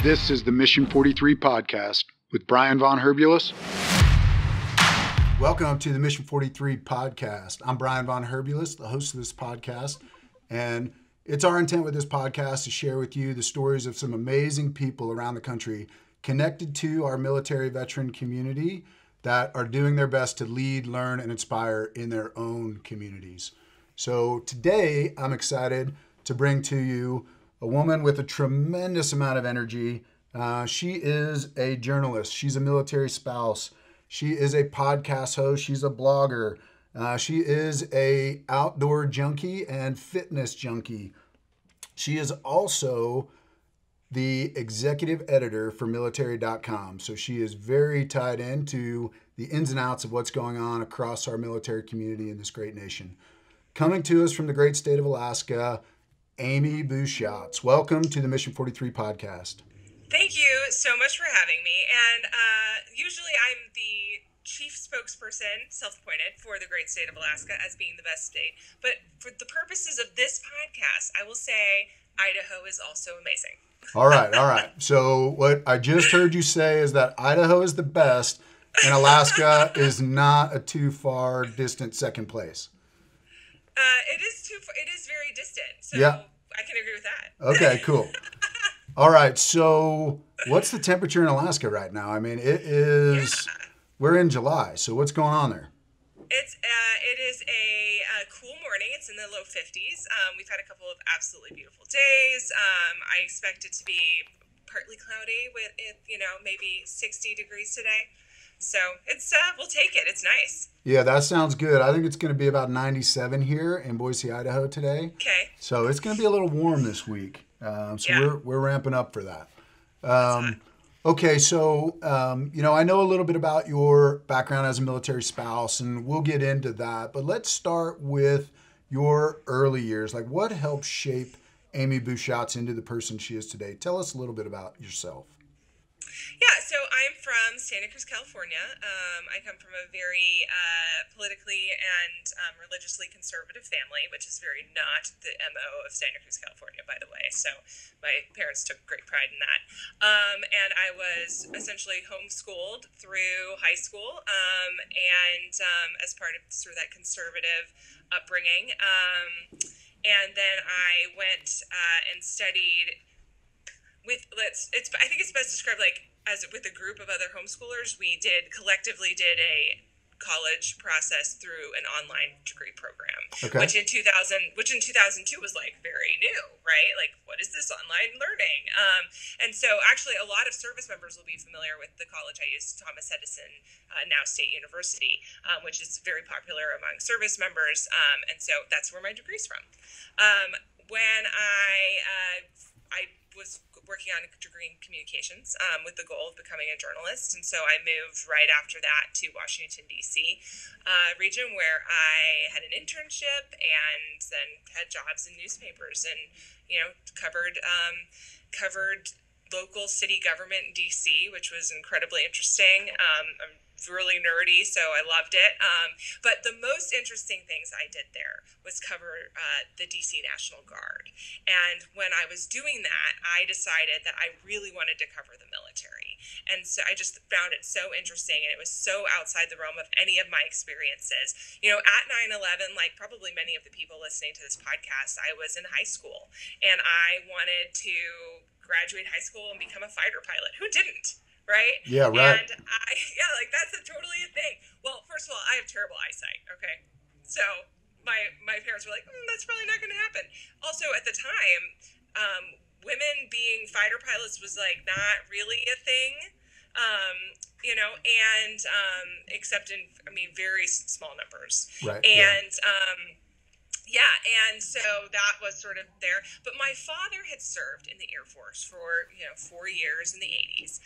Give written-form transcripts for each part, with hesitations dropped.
This is the Mission 43 podcast with Brian Von Herbulus. Welcome to the Mission 43 podcast. I'm Brian Von Herbulus, the host of this podcast, and it's our intent with this podcast to share with you the stories of some amazing people around the country connected to our military veteran community that are doing their best to lead, learn, and inspire in their own communities. So today, I'm excited to bring to you a woman with a tremendous amount of energy. She is a journalist. She's a military spouse. She is a podcast host. She's a blogger. She is a outdoor junkie and fitness junkie. She is also the executive editor for Militarycom. So she is very tied into the ins and outs of what's going on across our military community in this great nation. Coming to us from the great state of Alaska, Amy Bushatz. Welcome to the Mission 43 podcast. Thank you so much for having me. And usually I'm the chief spokesperson, self-appointed, for the great state of Alaska as being the best state. But for the purposes of this podcast, I will say Idaho is also amazing. All right. So what I just heard you say is that Idaho is the best and Alaska is not a too far distant second place. It is very distant. So yeah. I can agree with that. Okay, cool. All right. So what's the temperature in Alaska right now? I mean, we're in July. So what's going on there? It is a cool morning. It's in the low 50s. We've had a couple of absolutely beautiful days. I expect it to be partly cloudy with maybe 60 degrees today. So it's we'll take it. It's nice. Yeah, that sounds good. I think it's going to be about 97 here in Boise, Idaho today. Okay. So it's going to be a little warm this week. We're ramping up for that. Okay, so I know a little bit about your background as a military spouse, and we'll get into that. But let's start with your early years. Like, what helped shape Amy Bushatz into the person she is today? Tell us a little bit about yourself. Yeah, so I'm from Santa Cruz, California. I come from a very politically and religiously conservative family, which is very not the MO of Santa Cruz, California, by the way. So my parents took great pride in that. And I was essentially homeschooled through high school and as part of sort of that conservative upbringing. And then I went and studied I think it's best described like as with a group of other homeschoolers, we collectively did a college process through an online degree program, okay. which in 2002 was like very new, right? Like, what is this online learning? And so actually a lot of service members will be familiar with the college I used, Thomas Edison, now State University, which is very popular among service members. And so that's where my degree's from. When I was working on a degree in communications with the goal of becoming a journalist. And so I moved right after that to Washington, D.C. Region where I had an internship and then had jobs in newspapers and, covered local city government in D.C., which was incredibly interesting. I'm really nerdy, so I loved it. But the most interesting things I did there was cover the DC National Guard. And when I was doing that, I decided that I really wanted to cover the military. And so I just found it so interesting, and it was so outside the realm of any of my experiences. At 9/11, like probably many of the people listening to this podcast, I was in high school, and I wanted to graduate high school and become a fighter pilot. Who didn't? Right? Yeah, right. And that's totally a thing. Well, first of all, I have terrible eyesight, okay? So my parents were like, that's probably not going to happen. Also, at the time, women being fighter pilots was like not really a thing, except in, very small numbers. Right. And, and so that was sort of there. But my father had served in the Air Force for, 4 years in the 80s.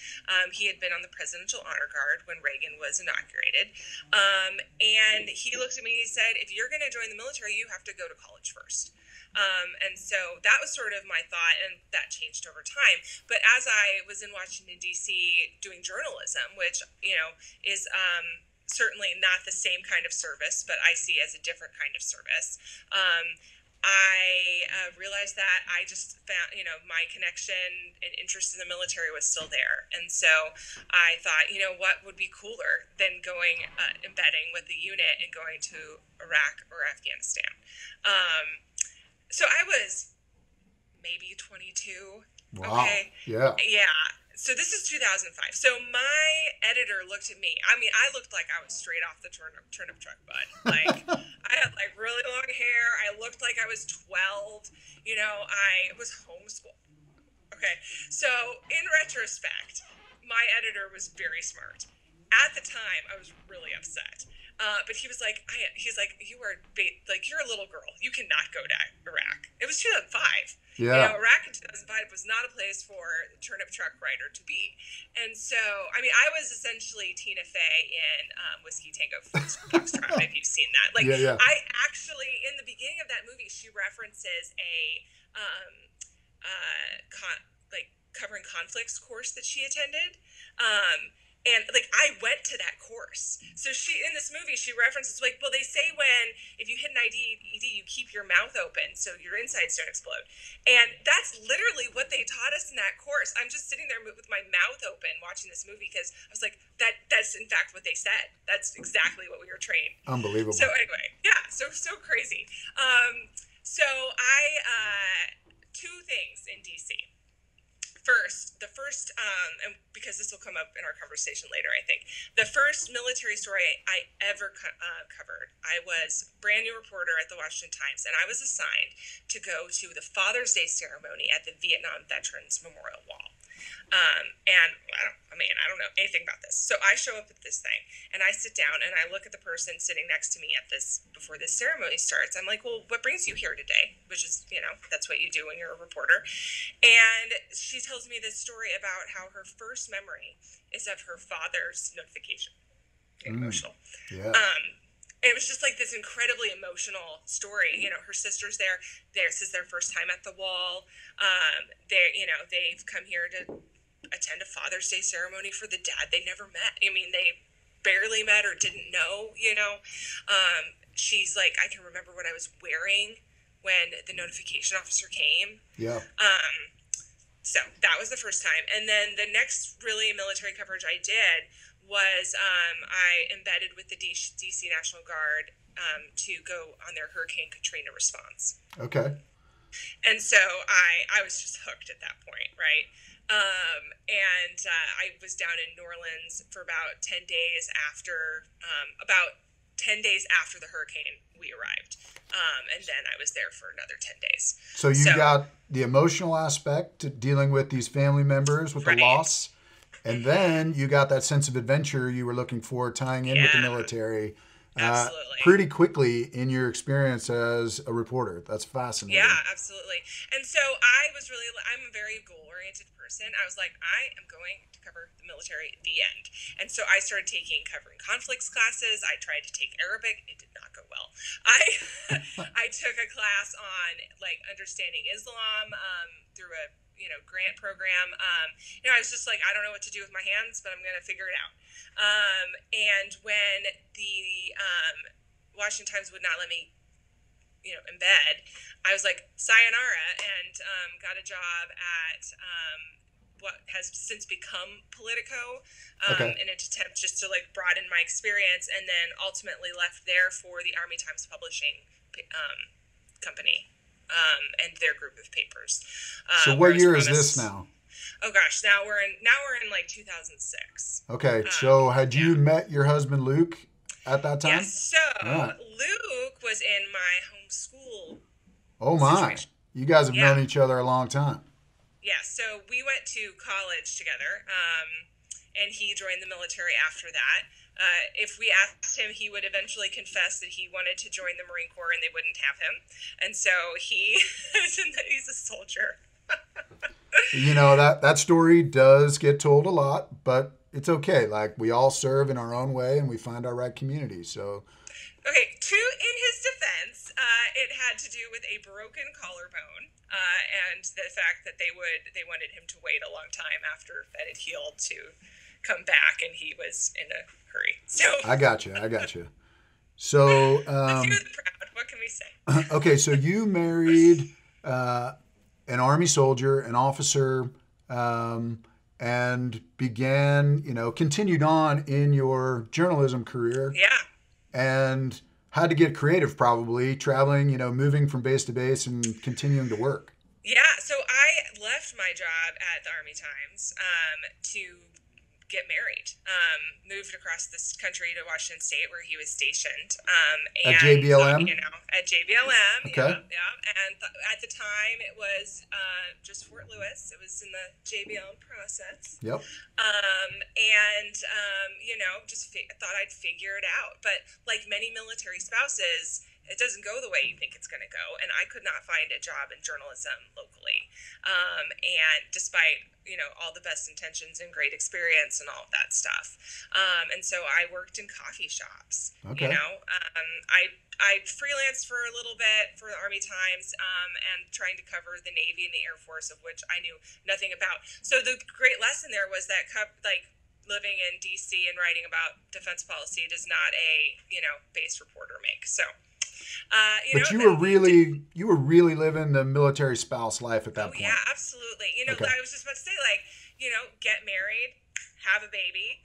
He had been on the Presidential Honor Guard when Reagan was inaugurated. And he looked at me and he said, if you're going to join the military, you have to go to college first. And so that was sort of my thought, and that changed over time. But as I was in Washington, D.C. doing journalism, which, is certainly not the same kind of service, but I see as a different kind of service. I realized that I just found, my connection and interest in the military was still there. And so I thought, what would be cooler than going, embedding with the unit and going to Iraq or Afghanistan? So I was maybe 22. Wow. Okay. Yeah. Yeah. So this is 2005. So my editor looked at me. I mean, I looked like I was straight off the turnip truck, bud. Like, I had like really long hair. I looked like I was 12. I was homeschooled. Okay. So in retrospect, my editor was very smart. At the time, I was really upset. But he was like, you're a little girl. You cannot go to Iraq. It was 2005. Yeah. Iraq in 2005 was not a place for the turnip truck writer to be. And so, I mean, I was essentially Tina Fey in Whiskey Tango Foxtrot, if you've seen that. Like, yeah. I actually, in the beginning of that movie, she references a covering conflicts course that she attended. And like I went to that course. So she in this movie she references like, well, they say if you hit an ED, you keep your mouth open so your insides don't explode. And that's literally what they taught us in that course. I'm just sitting there with my mouth open watching this movie because I was like, that's in fact what they said. That's exactly what we were trained. Unbelievable. So anyway, yeah, so crazy. So I two things in DC. The first, and because this will come up in our conversation later, I think, the first military story I ever covered, I was brand new reporter at the Washington Times, and I was assigned to go to the Father's Day ceremony at the Vietnam Veterans Memorial Wall. And I don't know anything about this. So I show up at this thing and I sit down and I look at the person sitting next to me before this ceremony starts. I'm like, well, what brings you here today? Which is, that's what you do when you're a reporter. And she tells me this story about how her first memory is of her father's notification. Emotional. Yeah. It was just like this incredibly emotional story. Her sister's there. This is their first time at the wall. They've come here to attend a Father's Day ceremony for the dad they never met. I mean, they barely met or didn't know, She's like, I can remember what I was wearing when the notification officer came. Yeah. So that was the first time. And then the next really military coverage I did was I embedded with the DC National Guard to go on their Hurricane Katrina response. Okay. And so I was just hooked at that point, right? And I was down in New Orleans for about 10 days after the hurricane we arrived. And then I was there for another 10 days. So you got the emotional aspect to dealing with these family members with the loss. And then you got that sense of adventure you were looking for tying in with the military. Absolutely. Pretty quickly in your experience as a reporter. That's fascinating. Yeah, absolutely. And so I'm a very goal-oriented person. I was like, I am going to cover the military, the end. And so I started taking covering conflicts classes. I tried to take Arabic. It did not go well. I took a class on like understanding Islam through a grant program. I was just like, I don't know what to do with my hands, but I'm going to figure it out. And when the Washington Times would not let me, embed, I was like, sayonara, and got a job at what has since become Politico in an attempt just to like broaden my experience, and then ultimately left there for the Army Times Publishing company. And their group of papers. So what year is this now? Oh gosh, now we're in like 2006. Okay, so had you met your husband Luke at that time? Yes. So Luke was in my homeschool. Oh my! Situation. You guys have known each other a long time. Yeah. So we went to college together, and he joined the military after that. If we asked him, he would eventually confess that he wanted to join the Marine Corps and they wouldn't have him. And so he's a soldier. That story does get told a lot, but it's okay. Like, we all serve in our own way and we find our right community. So, okay, in his defense, it had to do with a broken collarbone and the fact that they wanted him to wait a long time after that had healed to come back, and he was in a hurry. So I got you. So the few of the proud. What can we say? Okay, so you married an Army soldier, an officer, and began, continued on in your journalism career Yeah. and had to get creative probably, traveling, moving from base to base and continuing to work. Yeah, so I left my job at the Army Times to get married. Moved across this country to Washington State where he was stationed, At and thought, JBLM? at JBLM, Okay. yeah, yeah. And at the time, it was just Fort Lewis. It was in the JBLM process, Yep. and just thought I'd figure it out. But like many military spouses, it doesn't go the way you think it's going to go. And I could not find a job in journalism locally. And despite, all the best intentions and great experience and all of that stuff. And so I worked in coffee shops, Okay. I freelanced for a little bit for the Army Times, and trying to cover the Navy and the Air Force, of which I knew nothing about. So the great lesson there was that, living in DC and writing about defense policy does not a, base reporter make. So, But you were really living the military spouse life at that point. Yeah, absolutely. Okay. I was just about to say, get married, have a baby,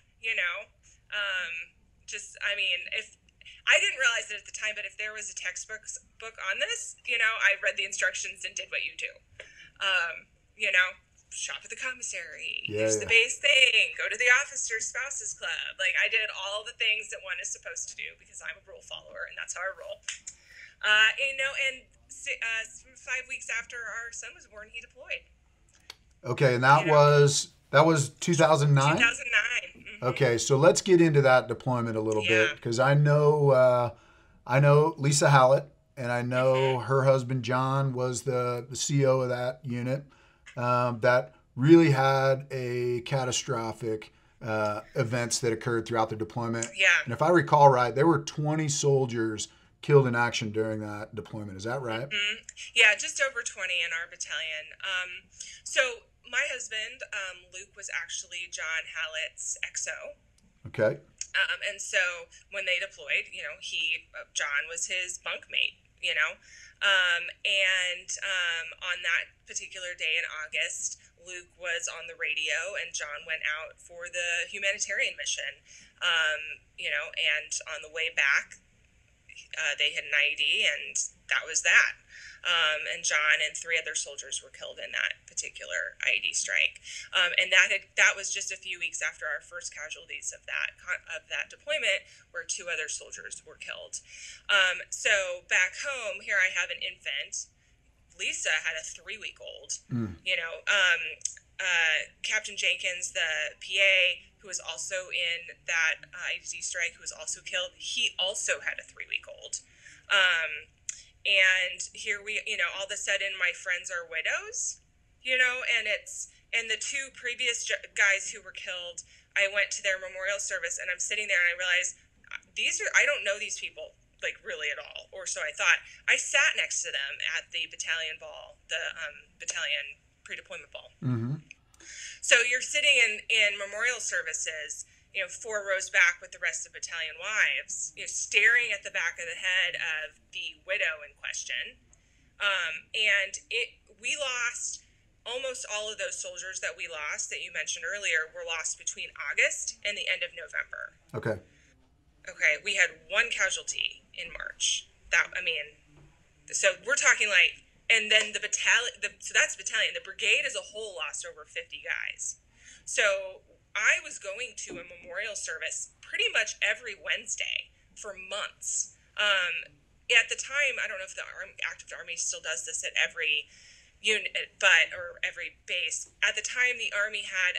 if I didn't realize it at the time, but if there was a textbook on this, I read the instructions and did what you do. Shop at the commissary, use the base thing, go to the officer spouses club. I did all the things that one is supposed to do because I'm a rule follower and that's how I roll. And 5 weeks after our son was born, he deployed. Okay, and that was 2009? 2009. Mm-hmm. Okay, so let's get into that deployment a little bit because I know Lisa Hallett, and I know her husband John was the CO of that unit. That really had a catastrophic events that occurred throughout the deployment. Yeah. And if I recall right, there were 20 soldiers killed in action during that deployment. Is that right? Mm-hmm. Yeah, just over 20 in our battalion. So my husband, Luke, was actually John Hallett's XO. Okay. And so when they deployed, John was his bunkmate, and on that particular day in August, Luke was on the radio and John went out for the humanitarian mission, and on the way back, they hit an IED and that was that. And John and 3 other soldiers were killed in that particular IED strike. And that was just a few weeks after our first casualties of that deployment, where 2 other soldiers were killed. So back home, here I have an infant. Lisa had a 3-week-old. Captain Jenkins, the PA, who was also in that IED strike, who was also killed, he also had a 3-week-old. And here all of a sudden my friends are widows, and the 2 previous guys who were killed, I went to their memorial service and I'm sitting there and I realized I don't know these people really at all, or so I thought. I sat next to them at the battalion ball, the battalion pre-deployment ball. Mm-hmm. So you're sitting in memorial services, 4 rows back with the rest of battalion wives, staring at the back of the head of the widow in question. We lost almost all of those soldiers that we lost that you mentioned earlier were lost between August and the end of November. Okay. Okay. We had 1 casualty in March. So we're talking and then the battalion, so that's battalion. The brigade as a whole lost over 50 guys. So I was going to a memorial service pretty much every Wednesday for months. At the time, I don't know if the active Army still does this at every unit, or every base. At the time, the Army had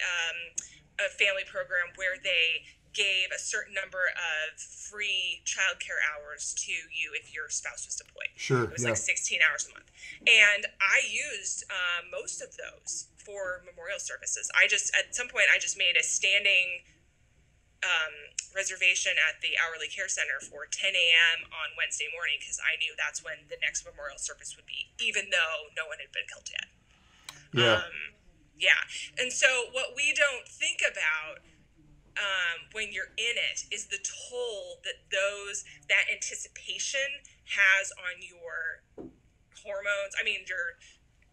a family program where they gave a certain number of free childcare hours to you if your spouse was deployed. Sure. It was 16 hours a month. And I used most of those for memorial services. At some point, I just made a standing reservation at the Hourly Care Center for 10 a.m. on Wednesday morning because I knew that's when the next memorial service would be, even though no one had been killed yet. Yeah. And so what we don't think about when you're in it is the toll that anticipation has on your hormones. I mean, your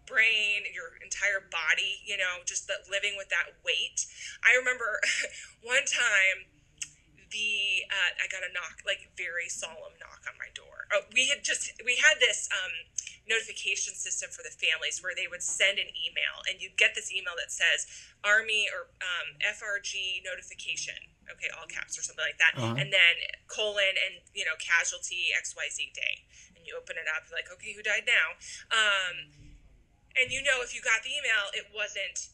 brain, your entire body, just living with that weight. I remember one time I got a knock, like very solemn knock on my door. Oh, we had this notification system for the families where they would send an email, and you'd get this email that says Army or FRG notification, okay, all caps or something like that, and then colon and casualty XYZ day, and you open it up, like, okay, who died now? And if you got the email, it wasn't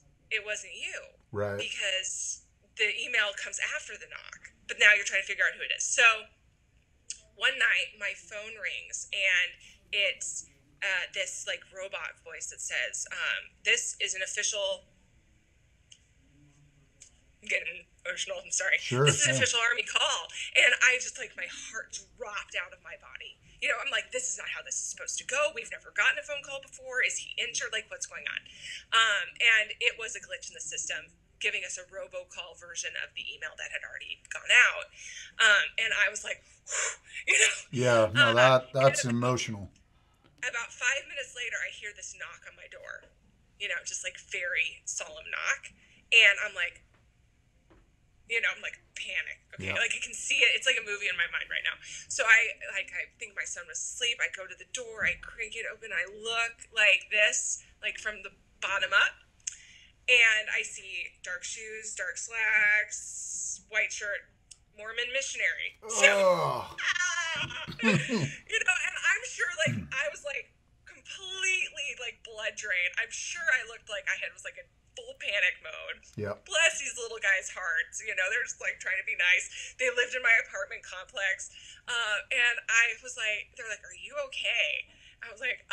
you, right? Because the email comes after the knock, but now you're trying to figure out who it is. So one night my phone rings, and it's this like robot voice that says, this is an official, I'm getting emotional, I'm sorry. Sure, this is an official Army call. And I just, like, my heart dropped out of my body. I'm like, this is not how this is supposed to go. We've never gotten a phone call before. Is he injured? Like, what's going on? And it was a glitch in the system, giving us a robocall version of the email that had already gone out. And I was like, Yeah, no, that's emotional. About 5 minutes later, I hear this knock on my door, just like very solemn knock. And I'm like, I'm like panic. Okay. Yeah. Like I can see it. It's like a movie in my mind right now. So I think my son was asleep. I go to the door, I crank it open. I look like this, like from the bottom up. And I see dark shoes, dark slacks, white shirt, Mormon missionary. So, and I'm sure, like, I was like completely like blood drained. I'm sure I looked like I was like in full panic mode. Yep. Bless these little guys' hearts. They're just like trying to be nice. They lived in my apartment complex. And I was like, they're like, are you okay? I was like,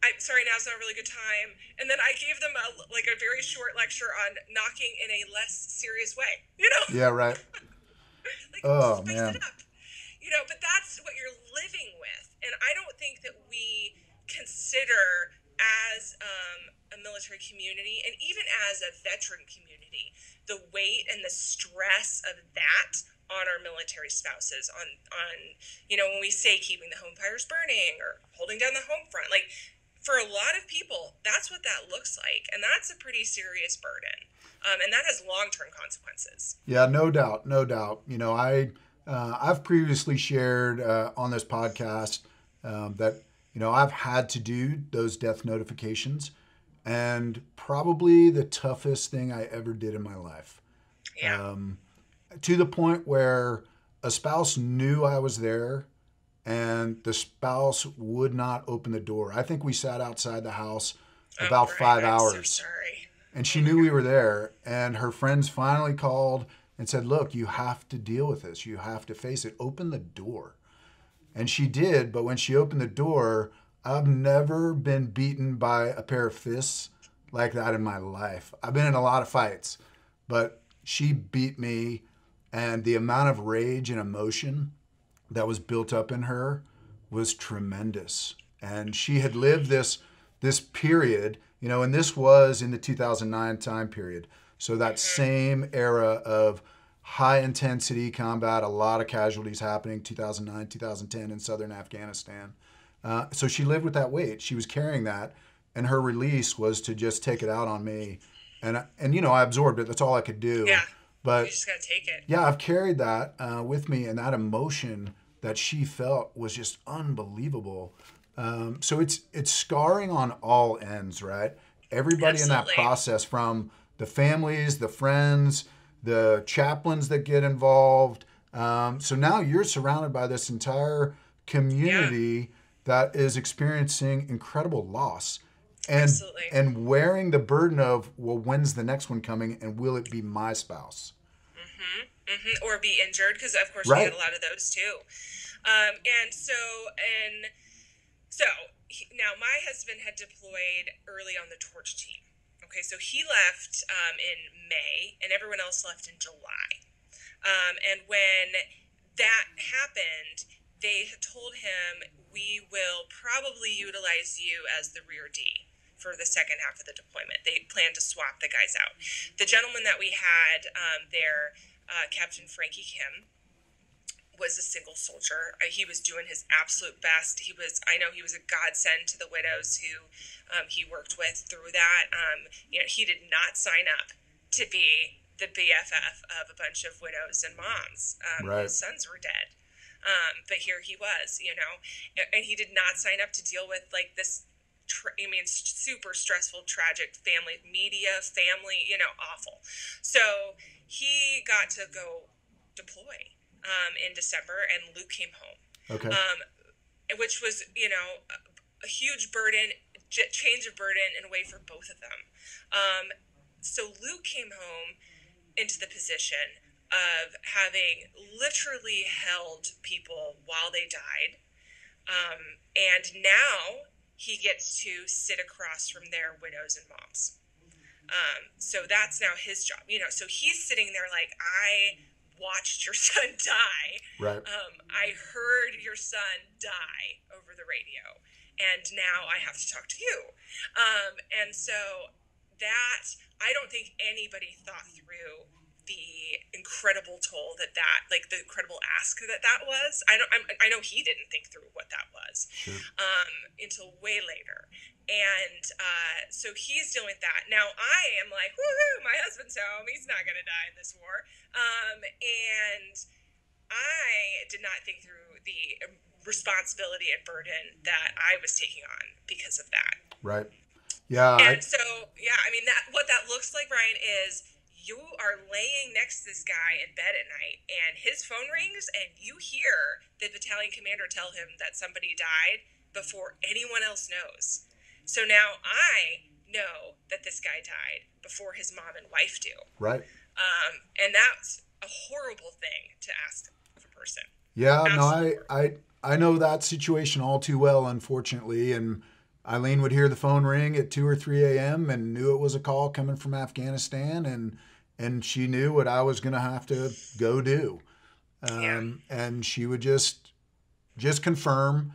I'm sorry, now's not a really good time. And then I gave them a very short lecture on knocking in a less serious way, Yeah, right. Like, oh, spice man. it up. But that's what you're living with. And I don't think that we consider as a military community, and even as a veteran community, the weight and the stress of that on our military spouses, on when we say keeping the home fires burning or holding down the home front, like, for a lot of people, that's what that looks like, and that's a pretty serious burden, and that has long-term consequences. Yeah, no doubt. I've previously shared on this podcast that I've had to do those death notifications, and probably the toughest thing I ever did in my life. Yeah. To the point where a spouse knew I was there, and the spouse would not open the door. I think we sat outside the house about 5 hours. I'm so sorry. And she knew we were there, and her friends finally called and said, look, you have to deal with this. You have to face it. Open the door. And she did, but when she opened the door, I've never been beaten by a pair of fists like that in my life. I've been in a lot of fights, but she beat me, and the amount of rage and emotion that was built up in her was tremendous. And she had lived this period, and this was in the 2009 time period. So that same era of high intensity combat, a lot of casualties happening, 2009, 2010 in southern Afghanistan. So she lived with that weight. She was carrying that, and her release was to just take it out on me. And I absorbed it. That's all I could do. Yeah. But you just gotta take it. Yeah, I've carried that with me, and that emotion that she felt was just unbelievable. So it's scarring on all ends, right? Everybody Absolutely. in that process, from the families, the friends, the chaplains that get involved. So now you're surrounded by this entire community that is experiencing incredible loss. Absolutely. And wearing the burden of, well, when's the next one coming, and will it be my spouse? Or be injured, because of course Right. we had a lot of those too. Now my husband had deployed early on the torch team. Okay, so he left in May, and everyone else left in July. And when that happened, they had told him, we will probably utilize you as the rear D for the second half of the deployment. They planned to swap the guys out. The gentleman that we had there, Captain Frankie Kim, was a single soldier. He was doing his absolute best. I know he was a godsend to the widows who he worked with through that. He did not sign up to be the BFF of a bunch of widows and moms whose sons were dead. But here he was, and he did not sign up to deal with like this, super stressful, tragic family, awful. So he got to go deploy in December, and Luke came home. Okay. Which was, a huge burden, change of burden in a way for both of them. So Luke came home into the position of having literally held people while they died. And now he gets to sit across from their widows and moms. So that's now his job, so he's sitting there like, I watched your son die. Right. I heard your son die over the radio, and now I have to talk to you. And so that, I don't think anybody thought through the incredible toll that like the incredible ask that was. I know he didn't think through what that was. Sure. Until way later. And so he's dealing with that. Now I am like, woohoo, my husband's home. He's not going to die in this war. And I did not think through the responsibility and burden that I was taking on because of that. Right. Yeah. And what that looks like, Ryan, is you are laying next to this guy in bed at night, and his phone rings, and you hear the battalion commander tell him that somebody died before anyone else knows. So now I know that this guy died before his mom and wife do. Right. And that's a horrible thing to ask of a person. Yeah. Absolutely. No, I know that situation all too well, unfortunately. And Eileen would hear the phone ring at 2 or 3 a.m. and knew it was a call coming from Afghanistan, and she knew what I was going to have to go do. And she would just confirm.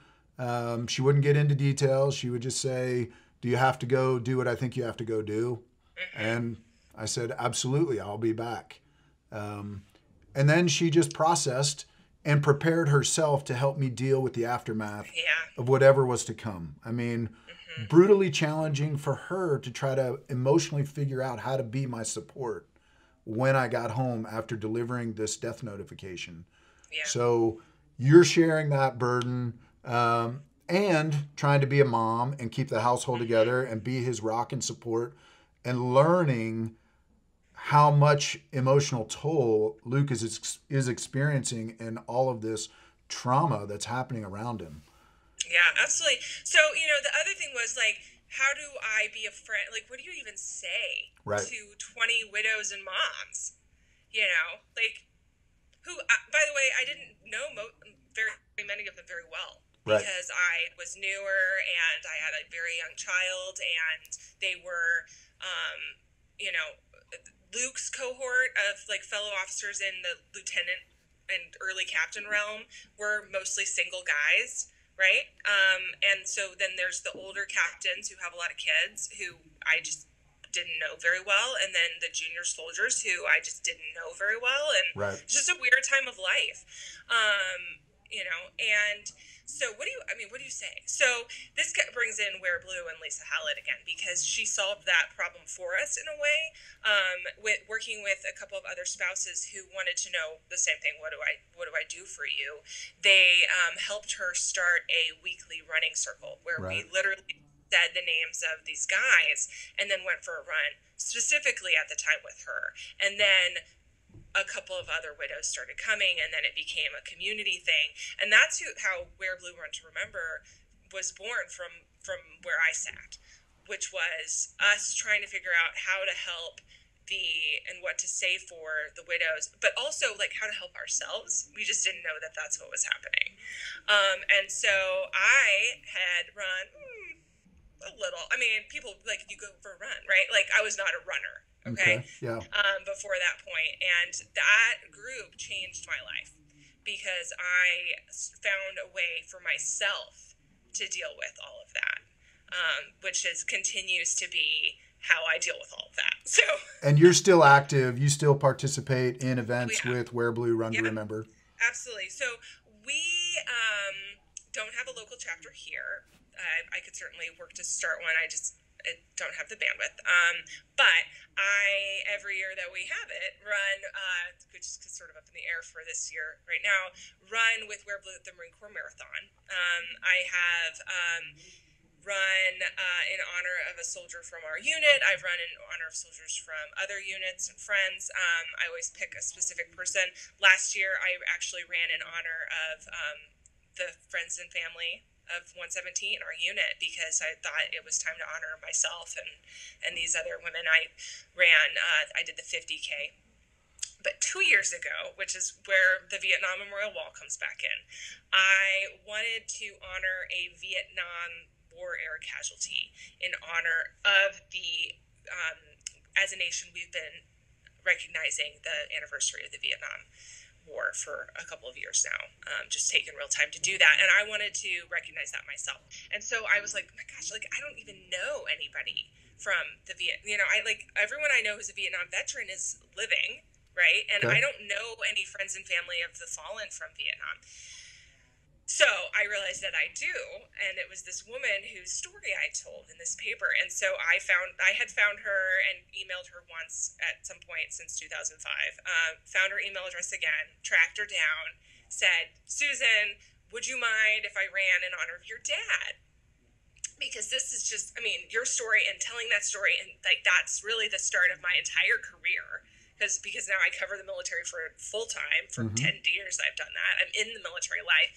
She wouldn't get into details. She would just say, do you have to go do what I think you have to go do? Mm-hmm. And I said, absolutely, I'll be back. And then she just processed and prepared herself to help me deal with the aftermath of whatever was to come. I mean, brutally challenging for her to try to emotionally figure out how to be my support when I got home after delivering this death notification. Yeah. So you're sharing that burden and trying to be a mom and keep the household together and be his rock and support, and learning how much emotional toll Luke is experiencing in all of this trauma that's happening around him. Yeah, absolutely. So, the other thing was like, how do I be a friend? Like, what do you even say to 20 widows and moms? Who, by the way, I didn't know very many of them very well. Because I was newer and I had a very young child, and they were, Luke's cohort of like fellow officers in the lieutenant and early captain realm were mostly single guys, right? And so then there's the older captains who have a lot of kids who I just didn't know very well, and then the junior soldiers who I just didn't know very well, and it's just a weird time of life, and so what do you say? So this brings in Wear Blue and Lisa Hallett again, because she solved that problem for us in a way, with working with a couple of other spouses who wanted to know the same thing. What do I do for you? They helped her start a weekly running circle where we literally said the names of these guys and then went for a run specifically at the time with her. And then a couple of other widows started coming, and then it became a community thing. And that's how Wear Blue Run to Remember was born from where I sat, which was us trying to figure out how to help and what to say for the widows, but also like how to help ourselves. We just didn't know that that's what was happening. And so I had run a little. I mean, people, like, you go for a run, right? Like, I was not a runner. Okay. Yeah. Before that point. And that group changed my life because I found a way for myself to deal with all of that. which continues to be how I deal with all of that. So. And you're still active. You still participate in events Yeah. with Wear Blue, Run to Yeah. Remember. Absolutely. So we don't have a local chapter here. I could certainly work to start one. I don't have the bandwidth. But every year that we have it, run, which is sort of up in the air for this year right now, run with Wear Blue at the Marine Corps Marathon. I have run in honor of a soldier from our unit. I've run in honor of soldiers from other units and friends. I always pick a specific person. Last year, I actually ran in honor of the friends and family of 117, our unit, because I thought it was time to honor myself and these other women. I did the 50K. But 2 years ago, which is where the Vietnam Memorial Wall comes back in, I wanted to honor a Vietnam War era casualty in honor of as a nation, we've been recognizing the anniversary of the Vietnam War for a couple of years now, just taking real time to do that. And I wanted to recognize that myself. And so I was like, oh my gosh, I don't even know anybody from the everyone I know who's a Vietnam veteran is living, right? And okay. I don't know any friends and family of the fallen from Vietnam. So I realized that I do, and it was this woman whose story I told in this paper. And so I had found her and emailed her once at some point since 2005, found her email address again, tracked her down, said, Susan, would you mind if I ran in honor of your dad? Because this is just, your story and telling that story, and that's really the start of my entire career. Because now I cover the military for full time. For 10 years I've done that. I'm in the military life.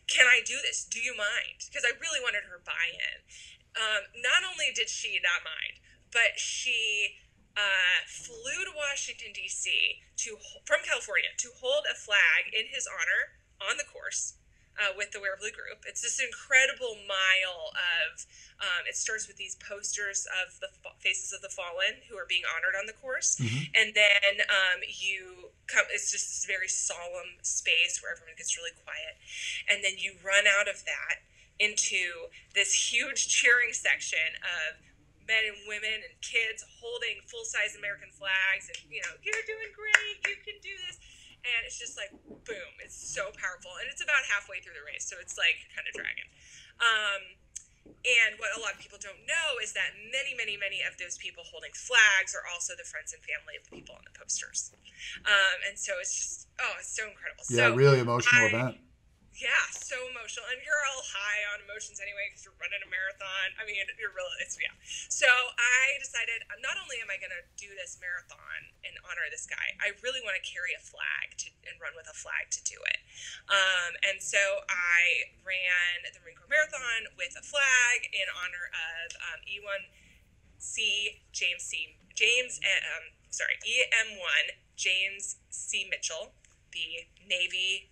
Can I do this? Do you mind? Because I really wanted her buy-in. Not only did she not mind, but she flew to Washington, D.C. from California to hold a flag in his honor on the course with the Wear Blue group. It's this incredible mile of, it starts with these posters of the faces of the fallen who are being honored on the course. And then it's just this very solemn space where everyone gets really quiet. And then you run out of that into this huge cheering section of men and women and kids holding full-size American flags and, you're doing great, you can do this. And it's just like, boom, it's so powerful. And it's about halfway through the race, so it's kind of dragging. And what a lot of people don't know is that many, many, many of those people holding flags are also the friends and family of the people on the posters. And so it's just, it's so incredible. Yeah, really emotional event. Yeah, so emotional. And you're all high on emotions anyway because you're running a marathon. So I decided not only am I going to do this marathon in honor of this guy, I really want to carry a flag and run with a flag to do it. And so I ran the Marine Corps Marathon with a flag in honor of EM1 James C. Mitchell, the Navy.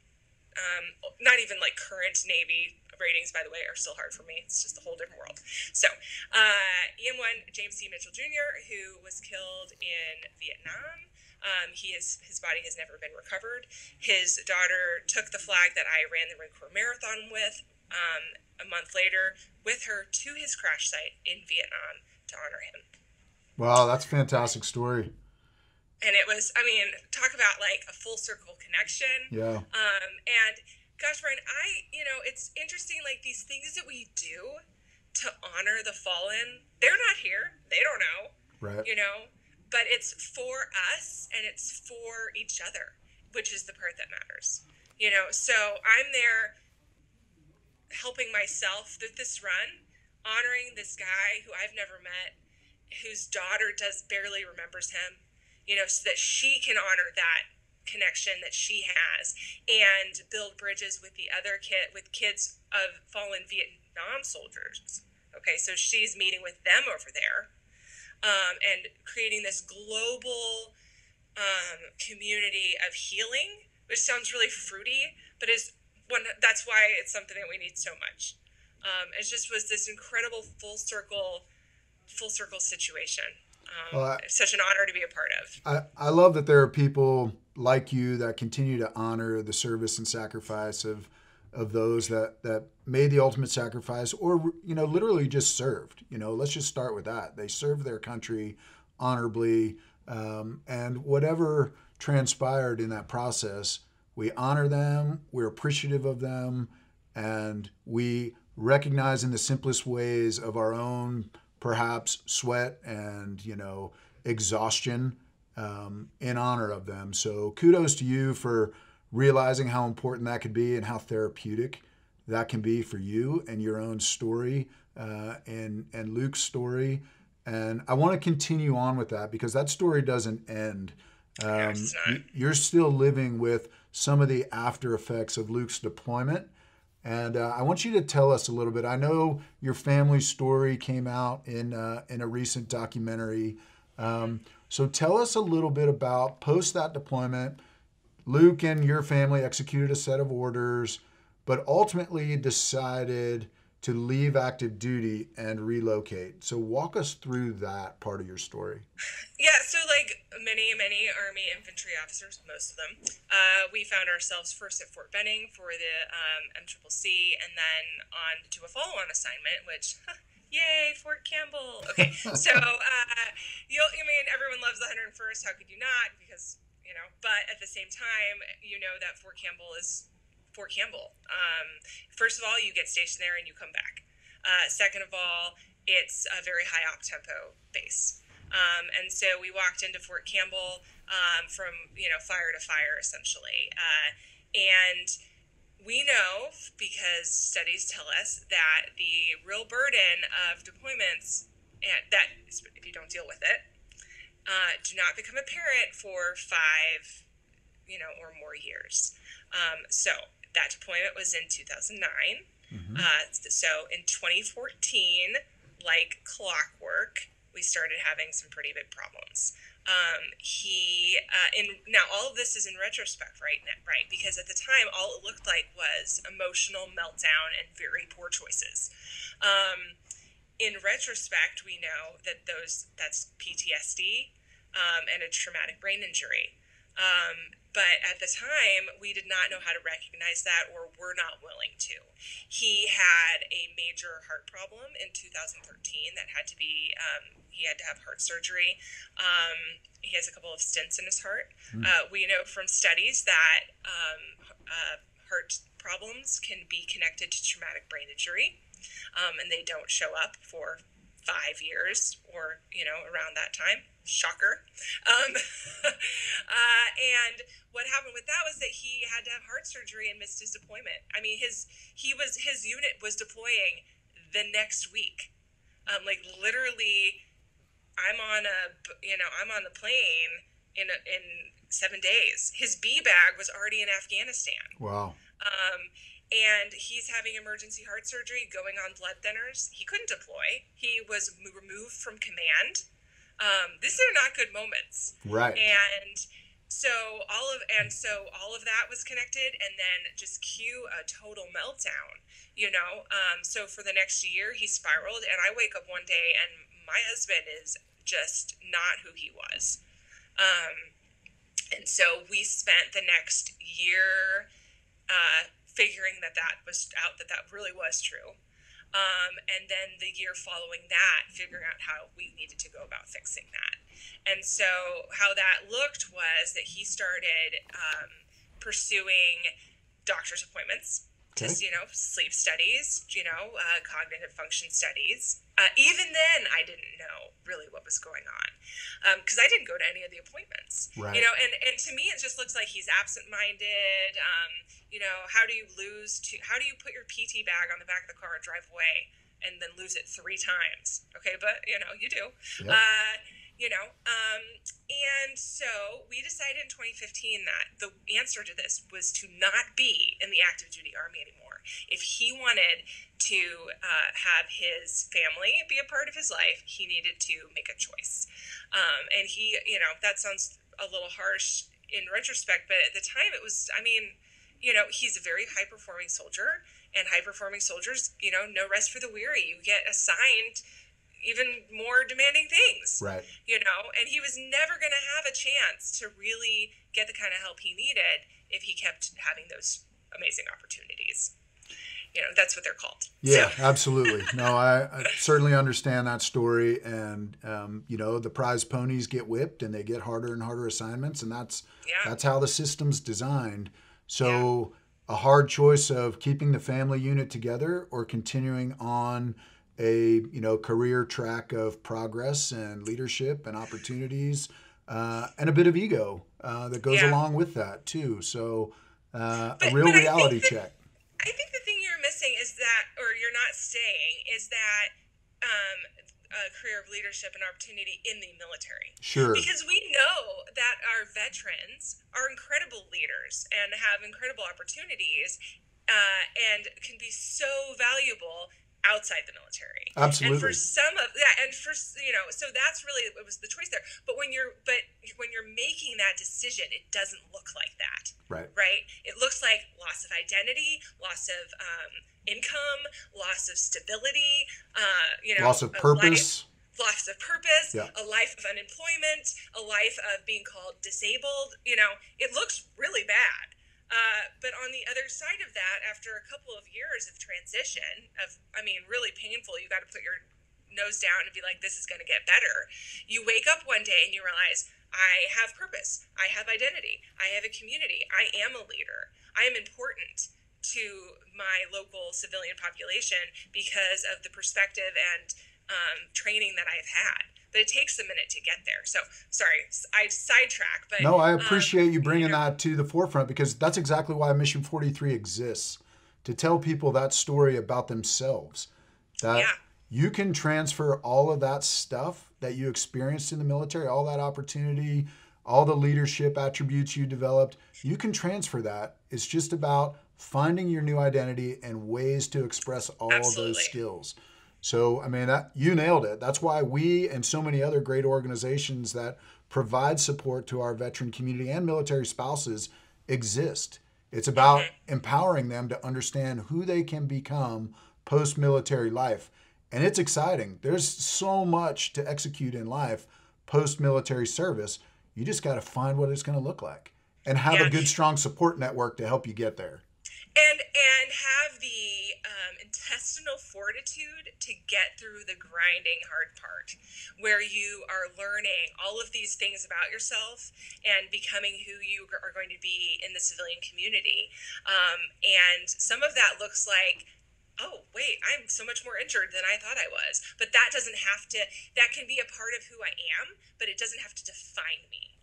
Not even current Navy ratings, by the way, are still hard for me. It's just a whole different world. So, EM1 James C. Mitchell Jr., who was killed in Vietnam. His body has never been recovered. His daughter took the flag that I ran the Marine Corps Marathon with a month later with her to his crash site in Vietnam to honor him. Wow, that's a fantastic story. And it was, talk about a full circle connection. Yeah. And gosh, Brian, it's interesting, these things that we do to honor the fallen, they're not here. They don't know. Right. But it's for us and it's for each other, which is the part that matters. So I'm there helping myself with this run, honoring this guy who I've never met, whose daughter barely remembers him. So that she can honor that connection that she has and build bridges with the other kids of fallen Vietnam soldiers. Okay, so she's meeting with them over there and creating this global community of healing, which sounds really fruity, but that's why it's something that we need so much. It just was this incredible full circle situation. It's such an honor to be a part of. I love that there are people like you that continue to honor the service and sacrifice of of those that made the ultimate sacrifice, or literally just served. Let's just start with that. They served their country honorably, and whatever transpired in that process, we honor them, we're appreciative of them, and we recognize in the simplest ways of our own perhaps sweat and exhaustion, in honor of them. So kudos to you for realizing how important that could be and how therapeutic that can be for you and your own story, and Luke's story. And I want to continue on with that because that story doesn't end. You're still living with some of the after effects of Luke's deployment. And I want you to tell us a little bit. I know your family story came out in a recent documentary. So tell us a little bit about post that deployment. Luke and your family executed a set of orders, but ultimately decided to leave active duty and relocate. So walk us through that part of your story. Yeah, so like many Army infantry officers, most of them, we found ourselves first at Fort Benning for the MCCC, and then on to a follow-on assignment, which, yay, Fort Campbell. Okay, so everyone loves the 101st. How could you not? Because, but at the same time, that Fort Campbell is Fort Campbell. First of all, you get stationed there and you come back. Second of all, it's a very high op tempo base. And so we walked into Fort Campbell from, fire to fire, essentially. And we know, because studies tell us, that the real burden of deployments, that if you don't deal with it, do not become apparent for 5, or more years. So that deployment was in 2009. Mm-hmm. So in 2014, like clockwork, we started having some pretty big problems. Now all of this is in retrospect, right? Because at the time, all it looked like was emotional meltdown and very poor choices. In retrospect, we know that that's PTSD, and a traumatic brain injury. But at the time, we did not know how to recognize that, or were not willing to. He had a major heart problem in 2013 that had to be, he had to have heart surgery. He has a couple of stents in his heart. We know from studies that heart problems can be connected to traumatic brain injury, and they don't show up for 5 years or, around that time. Shocker. And what happened with that was that he had to have heart surgery and missed his deployment. I mean, his unit was deploying the next week. Literally, I'm on the plane in 7 days. His B bag was already in Afghanistan. Wow. And he's having emergency heart surgery, going on blood thinners. He couldn't deploy. He was removed from command. These are not good moments. Right. And so all of that was connected, and then just cue a total meltdown, So for the next year, he spiraled, and I wake up one day, and my husband is just not who he was. And so we spent the next year figuring that was out, that really was true. And then the year following that, figuring out how we needed to go about fixing that. And so how that looked was that he started pursuing doctor's appointments, okay. Sleep studies, cognitive function studies. Even then, I didn't know really what was going on because I didn't go to any of the appointments. Right. And to me, it just looks like he's absent-minded. How do you put your PT bag on the back of the car and drive away and then lose it 3 times? Okay, but you do. Yep. And so we decided in 2015 that the answer to this was to not be in the active duty Army anymore. If he wanted to have his family be a part of his life, he needed to make a choice. And he, that sounds a little harsh in retrospect, but at the time it was, he's a very high-performing soldier, and high-performing soldiers, no rest for the weary. You get assigned even more demanding things, right? And he was never going to have a chance to really get the kind of help he needed if he kept having those amazing opportunities. That's what they're called. Yeah, So. absolutely. No, I certainly understand that story. And, the prize ponies get whipped and they get harder and harder assignments. And that's how the system's designed. So a hard choice of keeping the family unit together or continuing on a, career track of progress and leadership and opportunities, and a bit of ego that goes along with that too. So a real reality check. I think the thing you're missing is that, or you're not saying, is that a career of leadership and opportunity in the military. Sure. Because we know that our veterans are incredible leaders and have incredible opportunities, and can be so valuable outside the military. Absolutely. And for some of so that's really, it was the choice there. But when you're making that decision, it doesn't look like that. Right. It looks like loss of identity, loss of income, loss of stability, loss of purpose. Loss of purpose, a life of unemployment, a life of being called disabled. It looks really bad. But on the other side of that, after a couple of years of transition, really painful, you got to put your nose down and be like, this is going to get better. You wake up one day and you realize, I have purpose, I have identity, I have a community, I am a leader, I am important to my local civilian population because of the perspective and training that I've had. But it takes a minute to get there. So, sorry, I sidetrack. But no, I appreciate you bringing that to the forefront, because that's exactly why Mission 43 exists, to tell people that story about themselves. That you can transfer all of that stuff that you experienced in the military, all that opportunity, all the leadership attributes you developed. You can transfer that. It's just about finding your new identity and ways to express all those skills. So, you nailed it. That's why we and so many other great organizations that provide support to our veteran community and military spouses exist. It's about empowering them to understand who they can become post-military life. And it's exciting. There's so much to execute in life post-military service. You just got to find what it's going to look like and have a good, strong support network to help you get there. And have the intestinal fortitude to get through the grinding hard part, where you are learning all of these things about yourself and becoming who you are going to be in the civilian community. And some of that looks like, oh, wait, I'm so much more injured than I thought I was. But that doesn't have to, that can be a part of who I am, but it doesn't have to define me.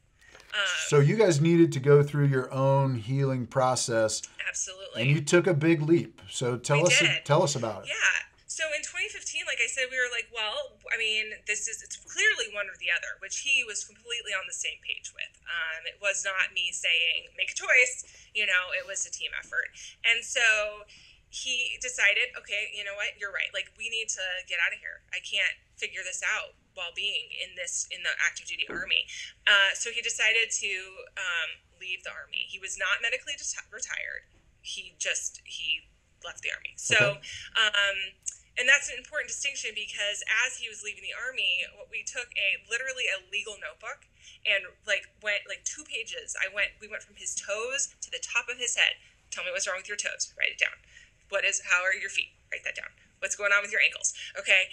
So you guys needed to go through your own healing process. Absolutely. And you took a big leap. So tell us about it. Yeah. So in 2015, like I said, we were like, well, it's clearly one or the other, which he was completely on the same page with. It was not me saying, make a choice, it was a team effort. And so he decided, okay, you know what, you're right. Like, we need to get out of here. I can't figure this out while being in the active duty Army. So he decided to leave the Army. He was not medically retired. He left the Army. So, and that's an important distinction, because as he was leaving the Army, we took literally a legal notebook and went 2 pages. We went from his toes to the top of his head. Tell me what's wrong with your toes. Write it down. How are your feet? Write that down. What's going on with your ankles? Okay.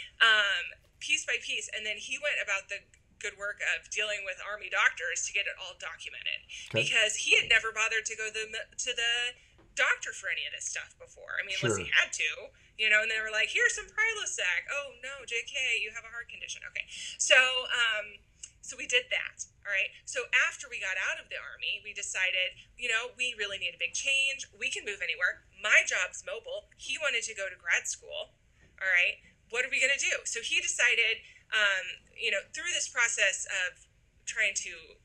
Piece by piece. And then he went about the good work of dealing with Army doctors to get it all documented, because he had never bothered to go to the doctor for any of this stuff before. Unless he had to, and they were like, here's some Prilosec. Oh no, JK, you have a heart condition. Okay. So we did that. All right. So after we got out of the Army, we decided, we really need a big change. We can move anywhere. My job's mobile. He wanted to go to grad school. All right. What are we going to do? So he decided, through this process of trying to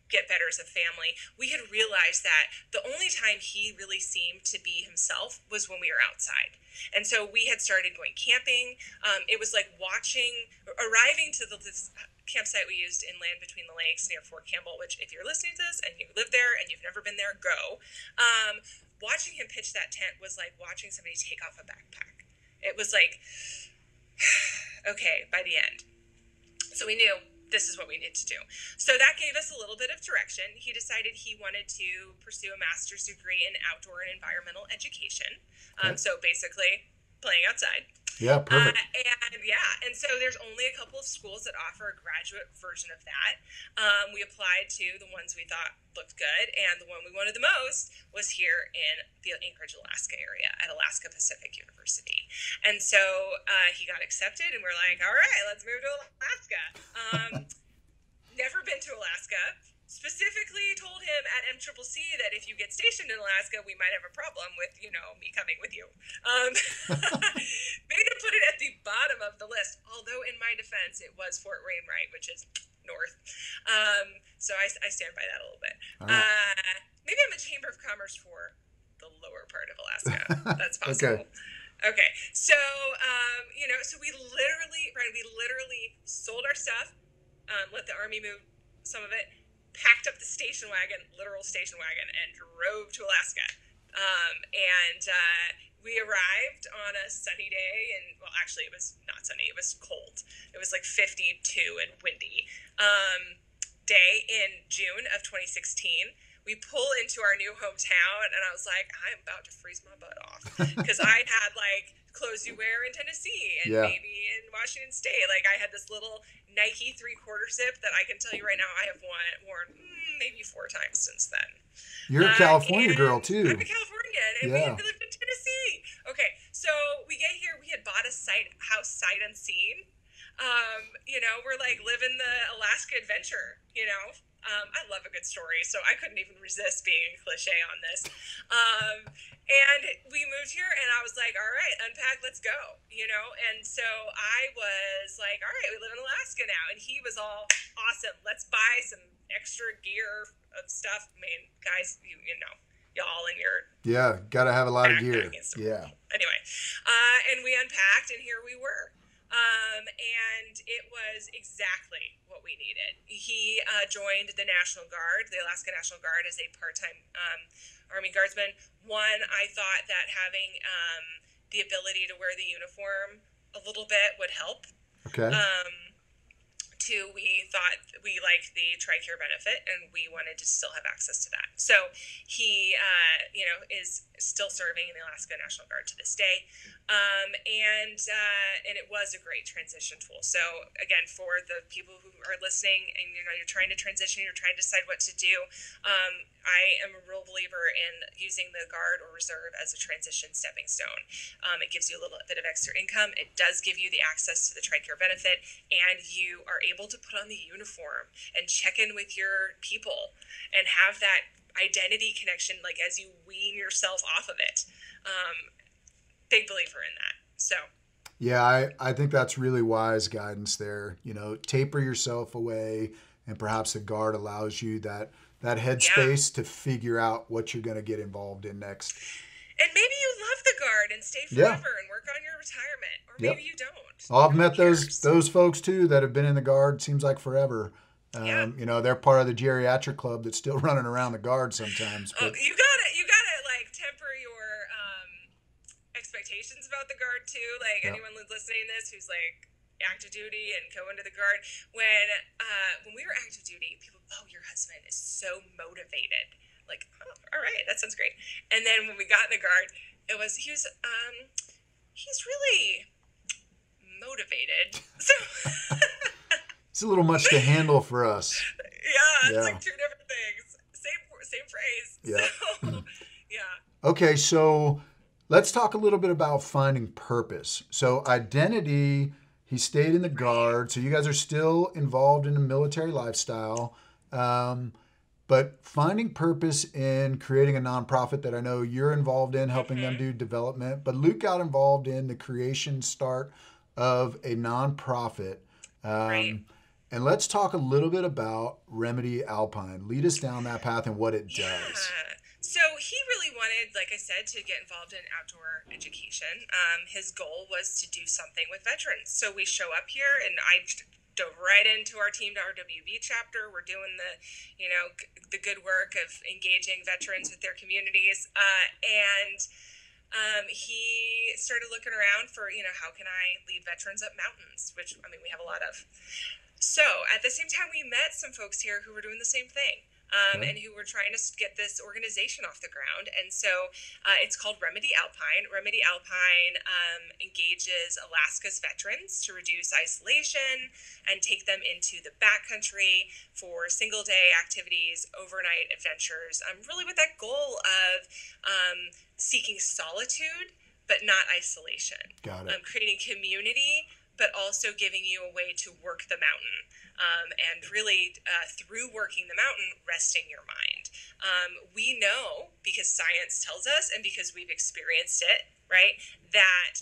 get better as a family, we had realized that the only time he really seemed to be himself was when we were outside. And so we had started going camping. It was like arriving to this campsite we used in Land Between the Lakes near Fort Campbell, which, if you're listening to this and you live there and you've never been there, go. Watching him pitch that tent was like watching somebody take off a backpack. It was like, okay, by the end. So we knew this is what we need to do. So that gave us a little bit of direction. He decided he wanted to pursue a master's degree in outdoor and environmental education. Okay. So basically playing outside. Yeah, perfect. And so there's only a couple of schools that offer a graduate version of that. We applied to the ones we thought looked good, and the one we wanted the most was here in the Anchorage, Alaska area at Alaska Pacific University. And so he got accepted, and we're like, all right, let's move to Alaska. Never been to Alaska. Specifically told him at MCCC that if you get stationed in Alaska, we might have a problem with, me coming with you. Made him put it at the bottom of the list, although in my defense, it was Fort Wainwright, which is north. So I stand by that a little bit. Right. Maybe I'm a Chamber of Commerce for the lower part of Alaska. That's possible. Okay. So, so we literally sold our stuff, let the Army move some of it, packed up the literal station wagon, and drove to Alaska. We arrived on a sunny day, and well, actually, it was not sunny. It was cold. It was like 52 and windy. Day in June of 2016. We pull into our new hometown, and I was like, I'm about to freeze my butt off because I had like clothes you wear in Tennessee and maybe in Washington State. Like I had this little Nike 3/4 zip that I can tell you right now I have worn maybe 4 times since then. You're a California girl too. I'm a Californian, and we lived in Tennessee. Okay, so we get here. We had bought a house sight unseen. We're like living the Alaska adventure. I love a good story, so I couldn't even resist being a cliche on this. And we moved here, and I was like, all right, unpack, let's go, And so I was like, all right, we live in Alaska now. And he was all, awesome, let's buy some extra gear of stuff. I mean, guys, y'all in your... Yeah, got to have a lot of gear. Yeah. Anyway, and we unpacked, and here we were. And it was exactly what we needed. He joined the National Guard, the Alaska National Guard, as a part-time Army Guardsman. One, I thought that having the ability to wear the uniform a little bit would help. Okay. Two, we thought we liked the TRICARE benefit, and we wanted to still have access to that. So he, is still serving in the Alaska National Guard to this day. And it was a great transition tool. So again, for the people who are listening and you're trying to transition, you're trying to decide what to do, I am a real believer in using the Guard or Reserve as a transition stepping stone. It gives you a little bit of extra income. It does give you the access to the TRICARE benefit, and you are able to put on the uniform and check in with your people and have that identity connection, like as you wean yourself off of it. Big believer in that. So yeah, I think that's really wise guidance there. Taper yourself away, and perhaps the Guard allows you that headspace to figure out what you're going to get involved in next. And maybe you love the Guard and stay forever and work on your retirement, or maybe you don't. I've met those folks too that have been in the Guard. Seems like forever. They're part of the geriatric club that's still running around the Guard sometimes. But... you gotta like temper your expectations about the Guard too. Like anyone listening to this who's like active duty and go into the Guard, when we were active duty, people, your husband is so motivated. Like, all right, that sounds great. And then when we got in the Guard, he's really motivated. So it's a little much to handle for us. Yeah, it's like 2 different things. Same phrase. Yeah. So, yeah. Okay, so let's talk a little bit about finding purpose. So identity, he stayed in the Guard, so you guys are still involved in a military lifestyle. But finding purpose in creating a nonprofit that I know you're involved in, helping them do development. But Luke got involved in the start of a nonprofit. And let's talk a little bit about Remedy Alpine. Lead us down that path and what it does. So he really wanted, like I said, to get involved in outdoor education. His goal was to do something with veterans. So we show up here, and I dove right into our Team to RWB chapter. We're doing the good work of engaging veterans with their communities. He started looking around for, how can I lead veterans up mountains, which, we have a lot of. So at the same time, we met some folks here who were doing the same thing. Okay. And who were trying to get this organization off the ground. And so it's called Remedy Alpine. Remedy Alpine engages Alaska's veterans to reduce isolation and take them into the backcountry for single-day activities, overnight adventures, really with that goal of seeking solitude, but not isolation. Got it. Creating community, but also giving you a way to work the mountain. And really, through working the mountain, resting your mind. We know, because science tells us and because we've experienced it, right, that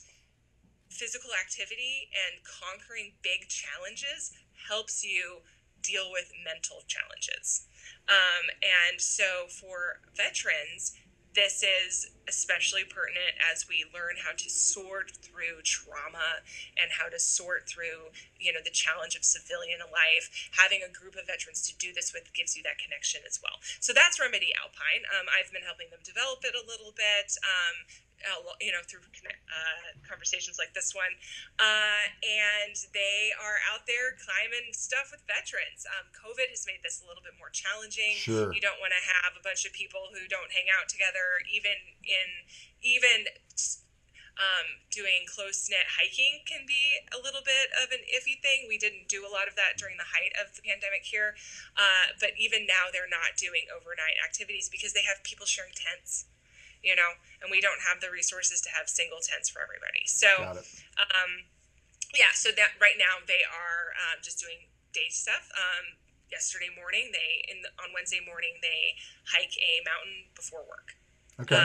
physical activity and conquering big challenges helps you deal with mental challenges. And so for veterans, this is especially pertinent as we learn how to sort through trauma and how to sort through, the challenge of civilian life. Having a group of veterans to do this with gives you that connection as well. So that's Remedy Alpine. I've been helping them develop it a little bit, through conversations like this one. And they are out there climbing stuff with veterans. COVID has made this a little bit more challenging. Sure. You don't want to have a bunch of people who don't hang out together, even doing close-knit hiking can be a little bit of an iffy thing. We didn't do a lot of that during the height of the pandemic here. But even now they're not doing overnight activities because they have people sharing tents, and we don't have the resources to have single tents for everybody. So, Got it. So that right now they are just doing day stuff. Yesterday morning, on Wednesday morning, they hike a mountain before work. Okay.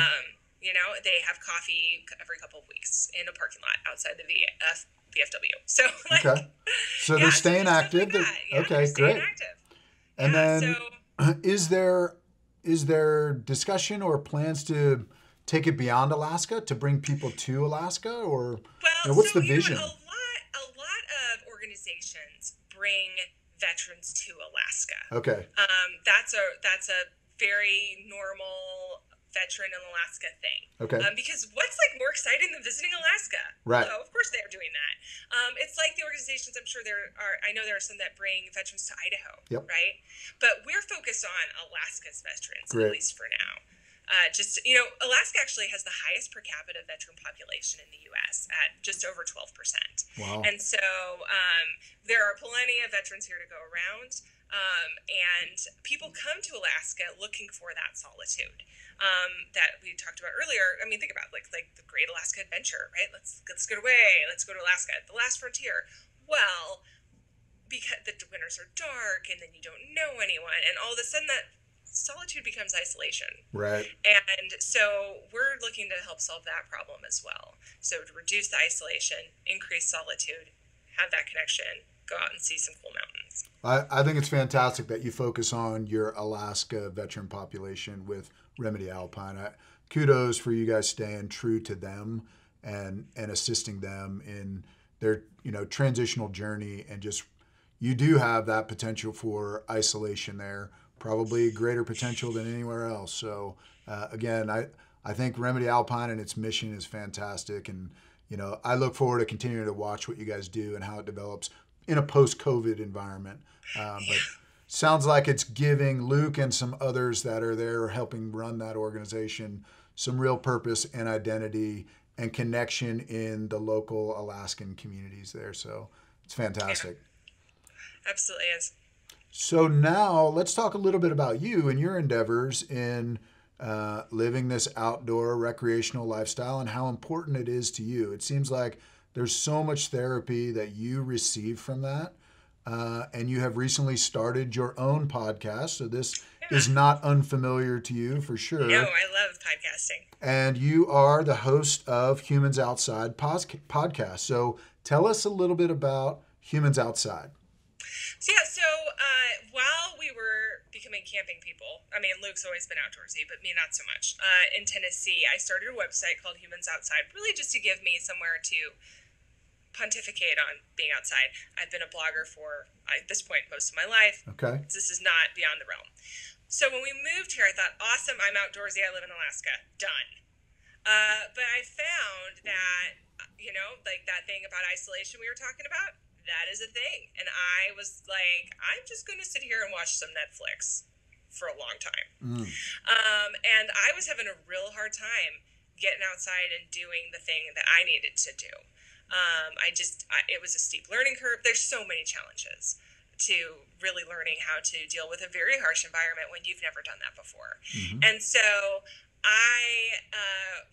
They have coffee every couple of weeks in a parking lot outside the VFW. So, Okay. So they're staying active. Okay, great. Active. And then is there discussion or plans to take it beyond Alaska, to bring people to Alaska, or what's the vision? A lot of organizations bring veterans to Alaska. Okay. That's a very normal veteran in Alaska thing. Okay. Because what's more exciting than visiting Alaska? Right. Hello, of course they are doing that. It's like the organizations, I'm sure I know there are some that bring veterans to Idaho. Yep. Right? But we're focused on Alaska's veterans, Great. at least for now. Alaska actually has the highest per capita veteran population in the U.S. at just over 12%. Wow. And so there are plenty of veterans here to go around. And people come to Alaska looking for that solitude that we talked about earlier. I mean, think about like the Great Alaska Adventure, right? Let's get away. Let's go to Alaska, the last frontier. Well, because the winters are dark and then you don't know anyone, and all of a sudden that solitude becomes isolation. Right. And so we're looking to help solve that problem as well. So to reduce the isolation, increase solitude, have that connection, go out and see some cool mountains. I think it's fantastic that you focus on your Alaska veteran population with Remedy Alpine. Kudos for you guys staying true to them and assisting them in their transitional journey, and just you do have that potential for isolation there, probably greater potential than anywhere else. So again, I think Remedy Alpine and its mission is fantastic, and I look forward to continuing to watch what you guys do and how it develops in a post-COVID environment. But sounds like it's giving Luke and some others that are there helping run that organization some real purpose and identity and connection in the local Alaskan communities there. So it's fantastic. Yeah, absolutely is. So now let's talk a little bit about you and your endeavors in living this outdoor recreational lifestyle and how important it is to you. It seems like there's so much therapy that you receive from that. And you have recently started your own podcast. So this is not unfamiliar to you for sure. No, I love podcasting. And you are the host of Humans Outside podcast. So tell us a little bit about Humans Outside. So while we were becoming camping people, I mean, Luke's always been outdoorsy, but me not so much. In Tennessee, I started a website called Humans Outside, really just to give me somewhere to pontificate on being outside. I've been a blogger for, at this point, most of my life. Okay. This is not beyond the realm. So when we moved here, I thought, awesome, I'm outdoorsy, I live in Alaska, done. But I found that, like that thing about isolation we were talking about, that is a thing. And I was like, I'm just going to sit here and watch some Netflix for a long time. And I was having a real hard time getting outside and doing the thing that I needed to do. It was a steep learning curve. There's so many challenges to really learning how to deal with a very harsh environment when you've never done that before. And so I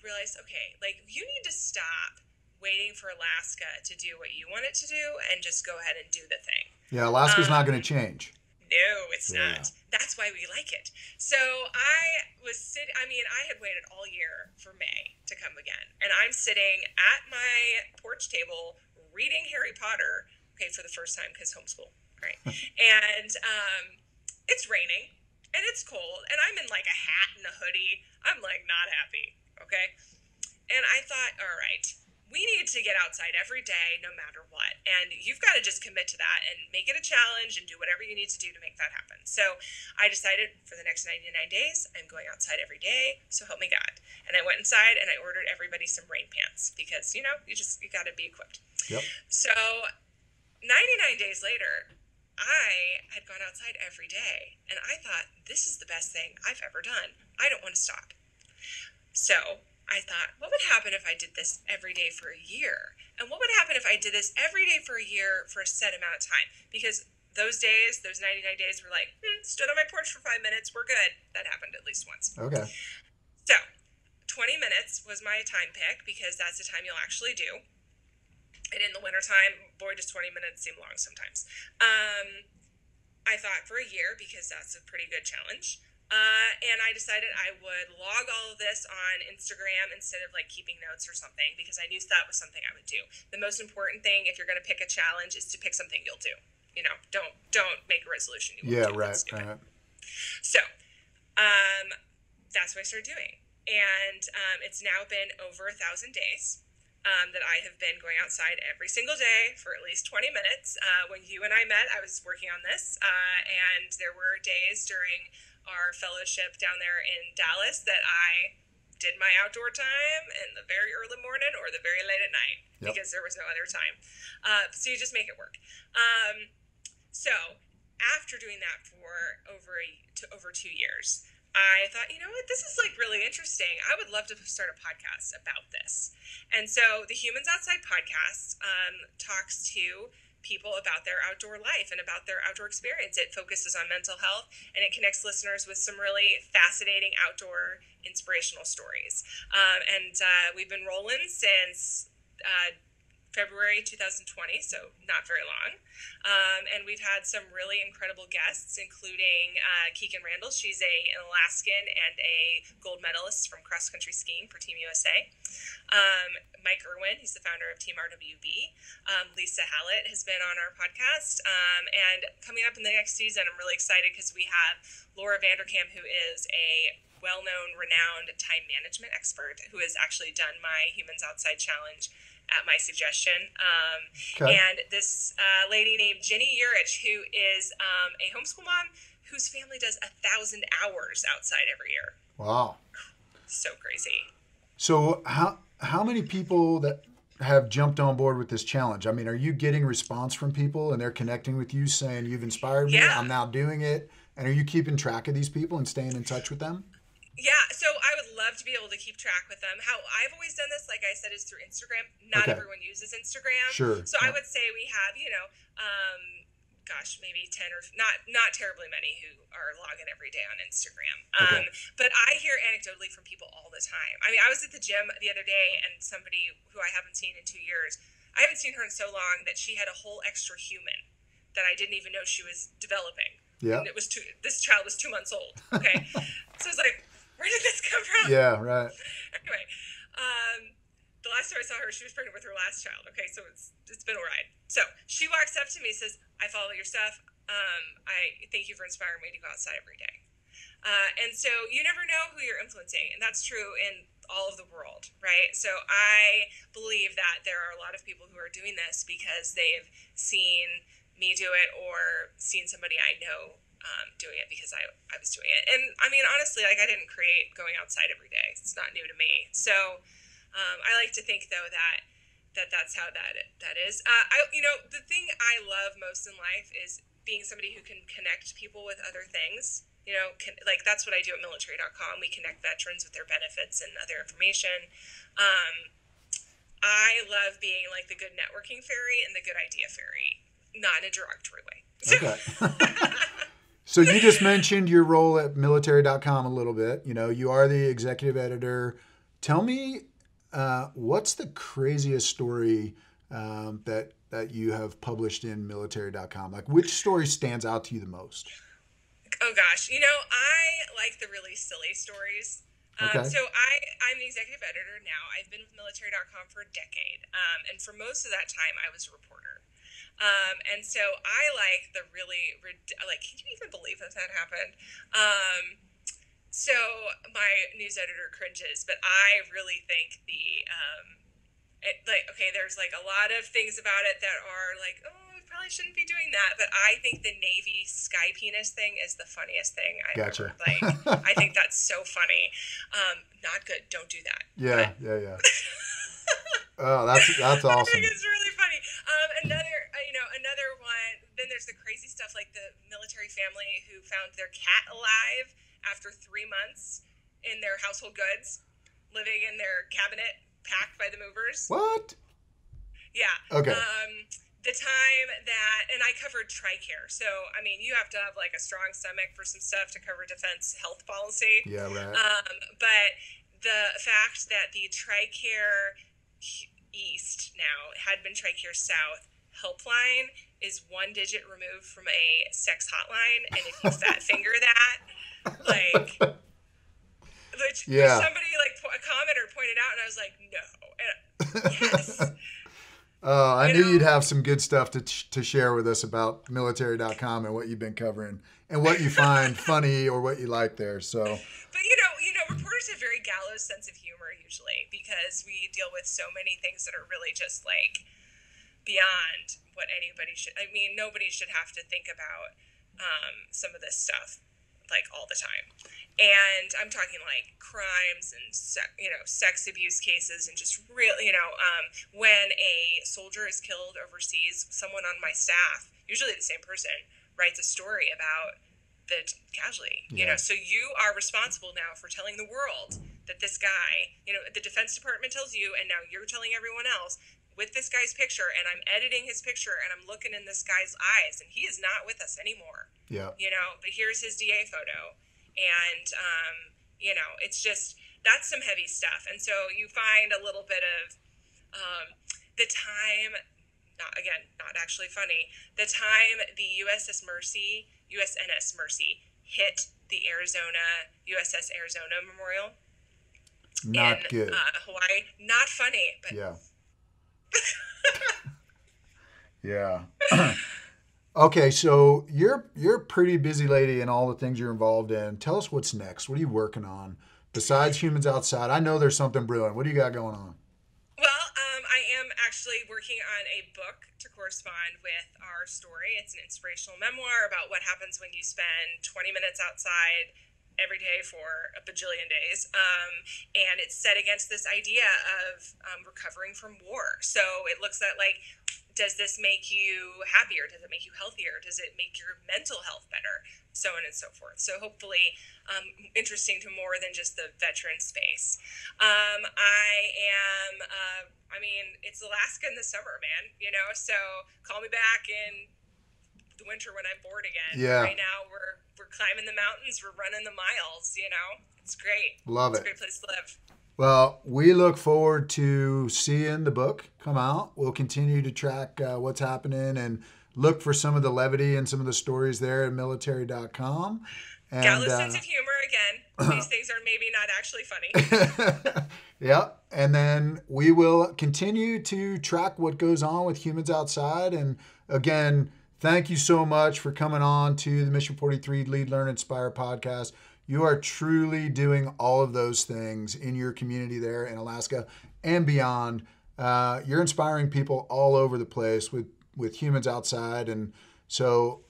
realized, okay, like, you need to stop waiting for Alaska to do what you want it to do and just go ahead and do the thing. Yeah, Alaska's not going to change. No, it's not. That's why we like it. So I had waited all year for May to come again. And I'm sitting at my porch table reading Harry Potter, okay, for the first time because homeschool, right? And it's raining and it's cold and I'm in like a hat and a hoodie. I'm like not happy, okay? And I thought, all right, we need to get outside every day, no matter what. And you've got to just commit to that and make it a challenge and do whatever you need to do to make that happen. So I decided for the next 99 days, I'm going outside every day. So help me God. And I went inside and I ordered everybody some rain pants because, you got to be equipped. Yep. So 99 days later, I had gone outside every day and I thought, this is the best thing I've ever done. I don't want to stop. So I thought, what would happen if I did this every day for a year? And what would happen if I did this every day for a year for a set amount of time? Because those 99 days were like, stood on my porch for 5 minutes, we're good. That happened at least once. Okay. So 20 minutes was my time pick because that's the time you'll actually do. And in the wintertime, boy, does 20 minutes seem long sometimes. I thought for a year because that's a pretty good challenge. And I decided I would log all of this on Instagram instead of like keeping notes or something because I knew that was something I would do. The most important thing if you're going to pick a challenge is to pick something you'll do. Don't make a resolution you won't do. Right. So that's what I started doing. And it's now been over 1,000 days that I have been going outside every single day for at least 20 minutes. When you and I met, I was working on this. And there were days during our fellowship down there in Dallas that I did my outdoor time in the very early morning or the very late at night because there was no other time. So you just make it work. So after doing that for over 2 years, I thought, you know what, this is like really interesting. I would love to start a podcast about this. And so the Humans Outside podcast talks to people about their outdoor life and about their outdoor experience. It focuses on mental health and it connects listeners with some really fascinating outdoor inspirational stories. We've been rolling since February 2020, so not very long. And we've had some really incredible guests, including Keegan Randall. She's an Alaskan and a gold medalist from cross-country skiing for Team USA. Mike Irwin, he's the founder of Team RWB. Lisa Hallett has been on our podcast. And coming up in the next season, I'm really excited because we have Laura Vanderkam, who is a well-known, renowned time management expert who has actually done my Humans Outside Challenge at my suggestion. And this lady named Jenny Urich, who is a homeschool mom whose family does 1,000 hours outside every year. Wow. So crazy. So how many people that have jumped on board with this challenge? I mean, are you getting response from people and they're connecting with you saying, you've inspired me, I'm now doing it? And are you keeping track of these people and staying in touch with them? Yeah, so I would love to be able to keep track with them. How I've always done this, like I said, is through Instagram. Not everyone uses Instagram. Sure. So I would say we have, maybe 10 or not terribly many who are logging every day on Instagram. But I hear anecdotally from people all the time. I mean, I was at the gym the other day and somebody who I haven't seen in 2 years, I haven't seen her in so long that she had a whole extra human that I didn't even know she was developing. Yeah. And this child was 2 months old. Okay. So it's like, where did this come from? Yeah, right. Anyway, the last time I saw her, she was pregnant with her last child. Okay, so it's been a ride. So she walks up to me and says, I follow your stuff. I thank you for inspiring me to go outside every day. And so you never know who you're influencing. And that's true in all of the world, right? So I believe that there are a lot of people who are doing this because they've seen me do it or seen somebody I know doing it because I was doing it. And I mean, honestly, like I didn't create going outside every day. It's not new to me. So I like to think though that that's how that is. The thing I love most in life is being somebody who can connect people with other things. That's what I do at Militarycom. We connect veterans with their benefits and other information. I love being like the good networking fairy and the good idea fairy, not in a derogatory way. Okay. So you just mentioned your role at Military.com a little bit. You are the executive editor. Tell me, what's the craziest story that you have published in Military.com? Like, which story stands out to you the most? Oh gosh, I like the really silly stories. Okay. So I'm the executive editor now. I've been with Military.com for a decade. And for most of that time, I was a reporter. And so I like the really, can you even believe that happened? So my news editor cringes, but I really think there's like a lot of things about it that are like, oh, we probably shouldn't be doing that. But I think the Navy sky penis thing is the funniest thing I've Gotcha. ever. I think that's so funny. Not good. Don't do that. Yeah. Oh, that's awesome. I think it's really funny. Another one. Then there's the crazy stuff like the military family who found their cat alive after 3 months in their household goods, living in their cabinet packed by the movers. What? Yeah. Okay. The time that, and I covered TRICARE. So, you have to have like a strong stomach for some stuff to cover defense health policy. Yeah, right. But the fact that the TRICARE East now had been TRICARE South helpline is 1 digit removed from a sex hotline. And if you fat finger that, which somebody a commenter pointed out, and I was like, no. And, yes. I knew you'd have some good stuff to share with us about Military.com and what you've been covering and what you find funny or what you like there. So, but reporters have very gallows sense of humor usually because we deal with so many things that are really just like beyond what anybody should. Nobody should have to think about some of this stuff like all the time. And I'm talking like crimes and sex abuse cases and just really when a soldier is killed overseas, someone on my staff, usually the same person, writes a story about the casualty. So you are responsible now for telling the world that this guy, the Defense Department tells you, and now you're telling everyone else with this guy's picture, and I'm editing his picture, and I'm looking in this guy's eyes, and he is not with us anymore. Yeah. But here's his DA photo. And, it's just, that's some heavy stuff. And so you find a little bit of the time, not actually funny, the time the USNS Mercy hit the USS Arizona Memorial. Not good. Hawaii. Not funny, but. Yeah. Yeah. Okay, so you're a pretty busy lady in all the things you're involved in. Tell us what's next. What are you working on besides Humans Outside? I know there's something brilliant. What do you got going on? Well, I am actually working on a book to correspond with our story. It's an inspirational memoir about what happens when you spend 20 minutes outside every day for a bajillion days. And it's set against this idea of recovering from war. So it looks at does this make you happier? Does it make you healthier? Does it make your mental health better? So on and so forth. So hopefully interesting to more than just the veteran space. It's Alaska in the summer, man, so call me back in the winter when I'm bored again. Yeah. Right now we're climbing the mountains, we're running the miles, it's great. Love it. It's a great place to live. Well, we look forward to seeing the book come out. We'll continue to track what's happening and look for some of the levity and some of the stories there at Military.com. Gallows sense of humor again. These things are maybe not actually funny. Yeah. And then we will continue to track what goes on with Humans Outside. And again, thank you so much for coming on to the Mission 43 Lead, Learn, Inspire podcast. You are truly doing all of those things in your community there in Alaska and beyond. You're inspiring people all over the place with Humans Outside. And so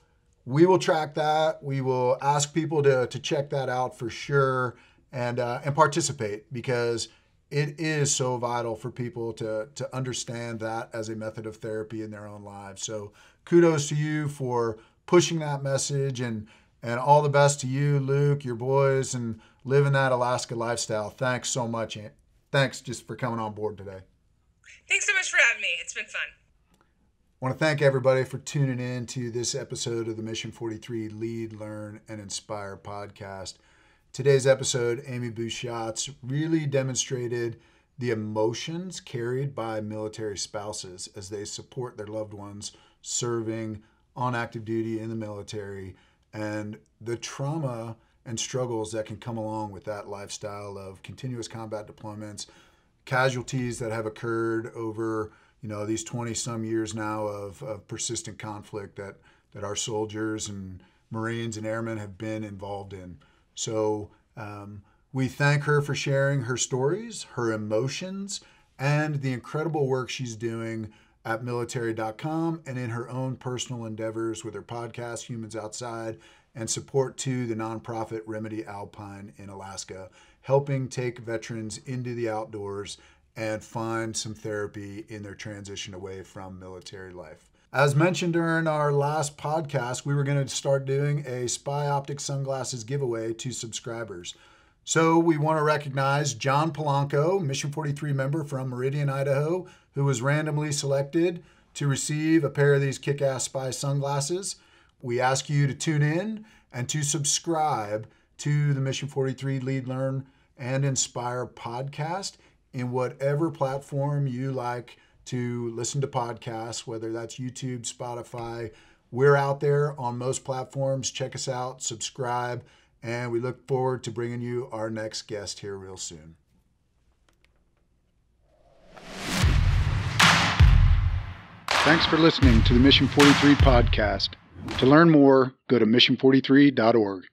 we will track that. We will ask people to check that out for sure and participate, because it is so vital for people to understand that as a method of therapy in their own lives. So kudos to you for pushing that message, and all the best to you, Luke, your boys, and living that Alaska lifestyle. Thanks so much. Thanks just for coming on board today. Thanks so much for having me. It's been fun. I want to thank everybody for tuning in to this episode of the Mission 43 Lead, Learn, and Inspire podcast. Today's episode, Amy Bushatz really demonstrated the emotions carried by military spouses as they support their loved ones serving on active duty in the military, and the trauma and struggles that can come along with that lifestyle of continuous combat deployments, casualties that have occurred over these 20 some years now of persistent conflict that our soldiers and Marines and airmen have been involved in. So we thank her for sharing her stories, her emotions, and the incredible work she's doing at Militarycom and in her own personal endeavors with her podcast, Humans Outside, and support to the nonprofit Remedy Alpine in Alaska, helping take veterans into the outdoors and find some therapy in their transition away from military life. As mentioned during our last podcast, we were going to start doing a Spy Optic sunglasses giveaway to subscribers. So we want to recognize John Polanco, Mission 43 member from Meridian, Idaho, who was randomly selected to receive a pair of these kick-ass spy sunglasses. We ask you to tune in and to subscribe to the Mission 43 Lead, Learn, and Inspire podcast in whatever platform you like to listen to podcasts, whether that's YouTube, Spotify. We're out there on most platforms. Check us out, subscribe, and we look forward to bringing you our next guest here real soon. Thanks for listening to the Mission 43 podcast. To learn more, go to mission43.org.